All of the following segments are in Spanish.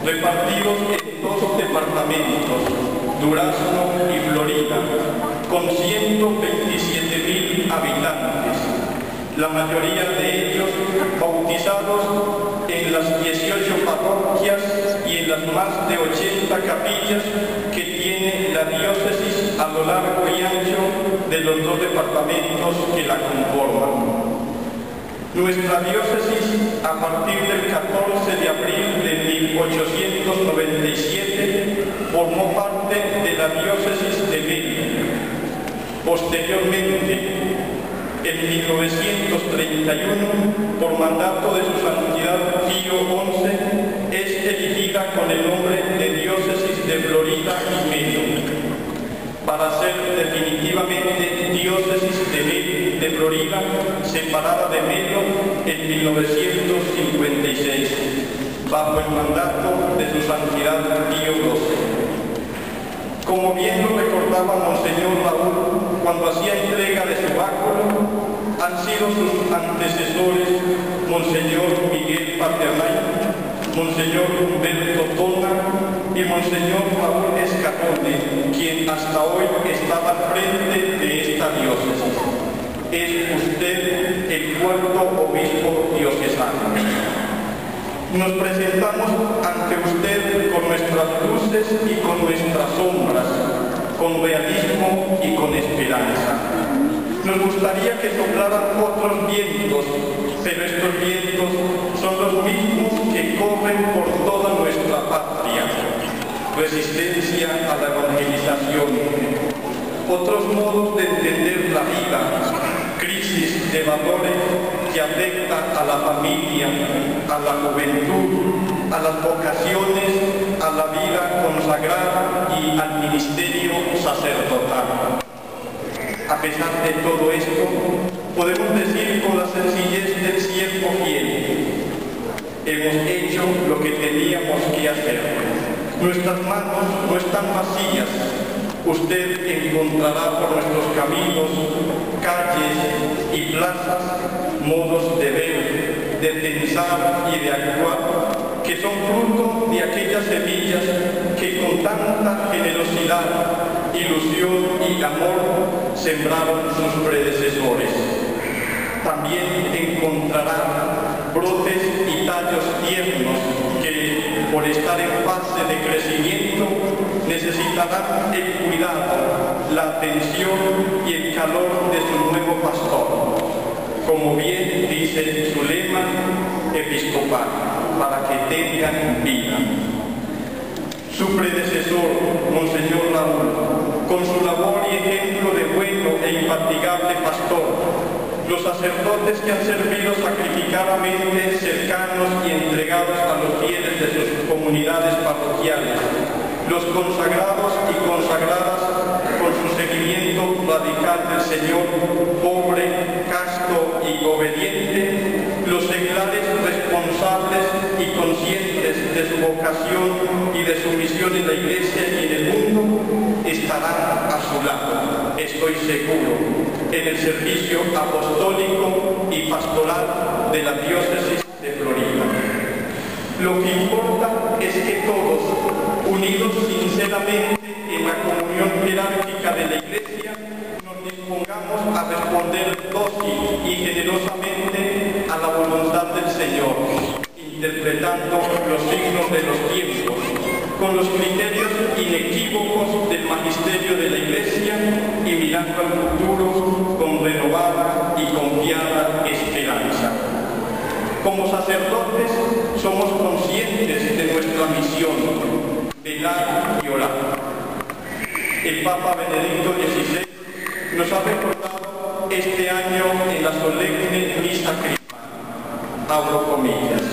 repartidos en 2 departamentos, Durazno y Florida, con 127.000 habitantes, la mayoría de ellos bautizados en las 18 parroquias y en las más de 80 capillas que tiene la diócesis a lo largo y ancho de los 2 departamentos que la conforman. Nuestra diócesis, a partir del 14 de abril de 1897, formó parte de la diócesis de Mérida. Posteriormente, en 1931, por mandato de su Santidad Pío XI, es elegida con el nombre de Diócesis de Florida y Melo, para ser definitivamente Diócesis de Florida, separada de Melo en 1956, bajo el mandato de su Santidad Pío XII. Como bien lo recordaba Monseñor Raúl cuando hacía entrega de su báculo, han sido sus antecesores Monseñor Miguel Paternay, Monseñor Humberto Tona y Monseñor Raúl Escatone, quien hasta hoy está al frente de esta diócesis. Es usted el 4º obispo diocesano. Nos presentamos ante usted con nuestras luces y con nuestras sombras, con realismo y con esperanza. Nos gustaría que soplaran otros vientos, pero estos vientos son los mismos que corren por toda nuestra patria. Resistencia a la evangelización, otros modos de entender la vida, crisis de valores que afecta a la familia, a la juventud, a las vocaciones, a la vida consagrada y al ministerio sacerdotal. A pesar de todo esto, podemos decir con la sencillez del siervo fiel: hemos hecho lo que teníamos que hacer. Nuestras manos no están vacías. Usted encontrará por nuestros caminos, calles y plazas, modos de ver, de pensar y de actuar, que son fruto de aquellas semillas que con tanta generosidad, ilusión y amor sembraron sus predecesores. También encontrará brotes y tallos tiernos que, por estar en fase de crecimiento, necesitarán el cuidado, la atención y el calor de su nuevo pastor. Como bien dice su lema episcopal, para que tengan vida. Su predecesor, Monseñor Raúl, con su labor y ejemplo de bueno e infatigable pastor, los sacerdotes que han servido sacrificadamente cercanos y entregados a los fieles de sus comunidades parroquiales, los consagrados y consagradas con su seguimiento radical del Señor, pobre, casto y obediente, los seglares responsables y conscientes de su vocación y de su misión en la Iglesia y en el mundo, estarán a su lado, estoy seguro, en el servicio apostólico y pastoral de la diócesis de Florida. Lo que importa es que todos, unidos sinceramente en la comunión jerárquica de la Iglesia, nos dispongamos a responder dócil y generosamente a la voluntad del Señor, interpretando los signos de los tiempos, con los criterios inequívocos del magisterio de la Iglesia y mirando al futuro con renovada y confiada esperanza. Como sacerdotes somos conscientes de nuestra misión, velar y orar. El Papa Benedicto XVI nos ha recordado este año en la solemne misa crismana, abro comillas: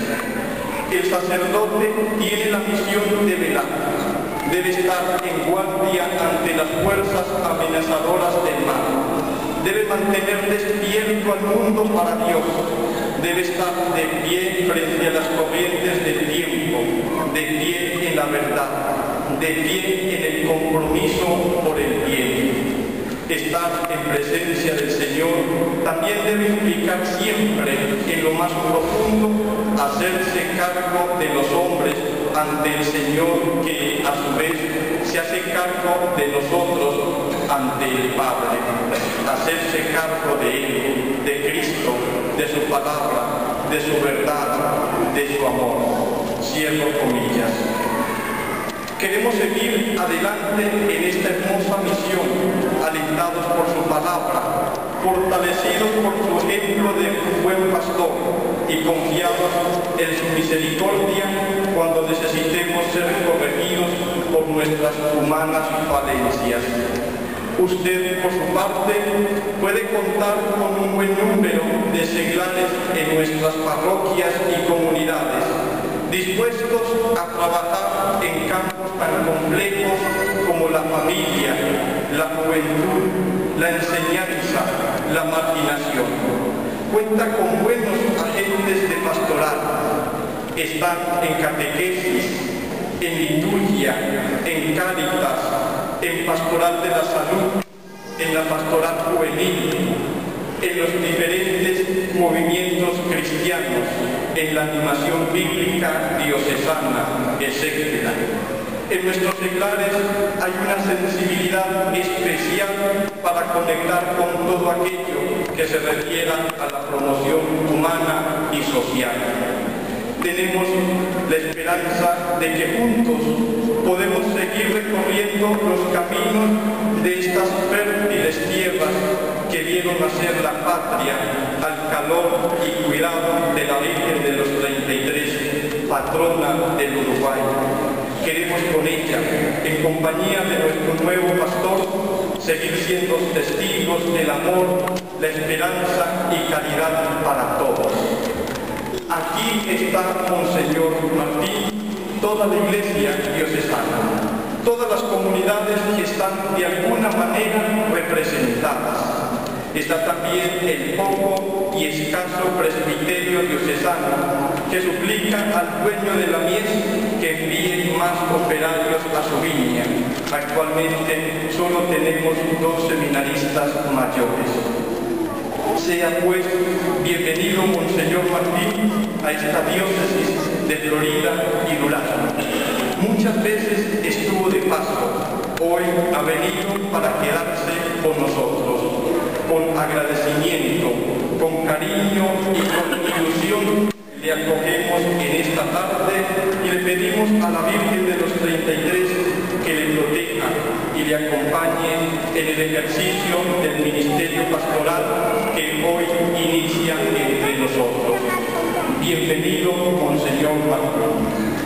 el sacerdote tiene la misión de velar, debe estar en guardia ante las fuerzas amenazadoras del mal, debe mantener despierto al mundo para Dios, debe estar de pie frente a las corrientes del tiempo, de pie en la verdad, de pie en el compromiso por el bien. Estar en presencia del Señor también debe implicar siempre, en lo más profundo, hacerse cargo de los hombres ante el Señor, que a su vez se hace cargo de nosotros ante el Padre. Hacerse cargo de Él, de Cristo, de su palabra, de su verdad, de su amor. Cierro comillas. Queremos seguir adelante en esta hermosa misión, alentados por su palabra, fortalecidos por su ejemplo de buen pastor y confiados en su misericordia cuando necesitemos ser corregidos por nuestras humanas falencias. Usted, por su parte, puede contar con un buen número de seglares en nuestras parroquias y comunidades, dispuestos a trabajar en campos tan complejos como la familia, la juventud, la enseñanza, la marginación. Cuenta con buenos agentes de pastoral. Están en catequesis, en liturgia, en cáritas, en pastoral de la salud, en la pastoral juvenil, en los diferentes movimientos cristianos, en la animación bíblica diocesana, etc. En nuestros seglares hay una sensibilidad especial para conectar con todo aquello que se refiera a la promoción humana y social. Tenemos la esperanza de que juntos podemos seguir recorriendo los caminos de estas fértiles tierras que vieron nacer la patria al calor y cuidado de la Virgen de los 33, patrona del Uruguay. Queremos con ella, en compañía de nuestro nuevo pastor, seguir siendo testigos del amor, la esperanza y caridad para todos. Aquí está Monseñor Martín, toda la Iglesia diocesana, todas las comunidades que están de alguna manera representadas. Está también el poco y escaso presbiterio diocesano, que suplica al dueño de la mies que envíe más operarios a su viña. Actualmente solo tenemos 2 seminaristas mayores. Sea pues bienvenido Monseñor Martín a esta diócesis de Florida y Durazno. Muchas veces estuvo de paso, hoy ha venido para quedarse con nosotros. Con agradecimiento, con cariño y con ilusión le acogemos en esta tarde y le pedimos a la Virgen de los 33 que le proteja y le acompañe en el ejercicio del ministerio pastoral que hoy inicia entre nosotros. Bienvenido, Monseñor Martín.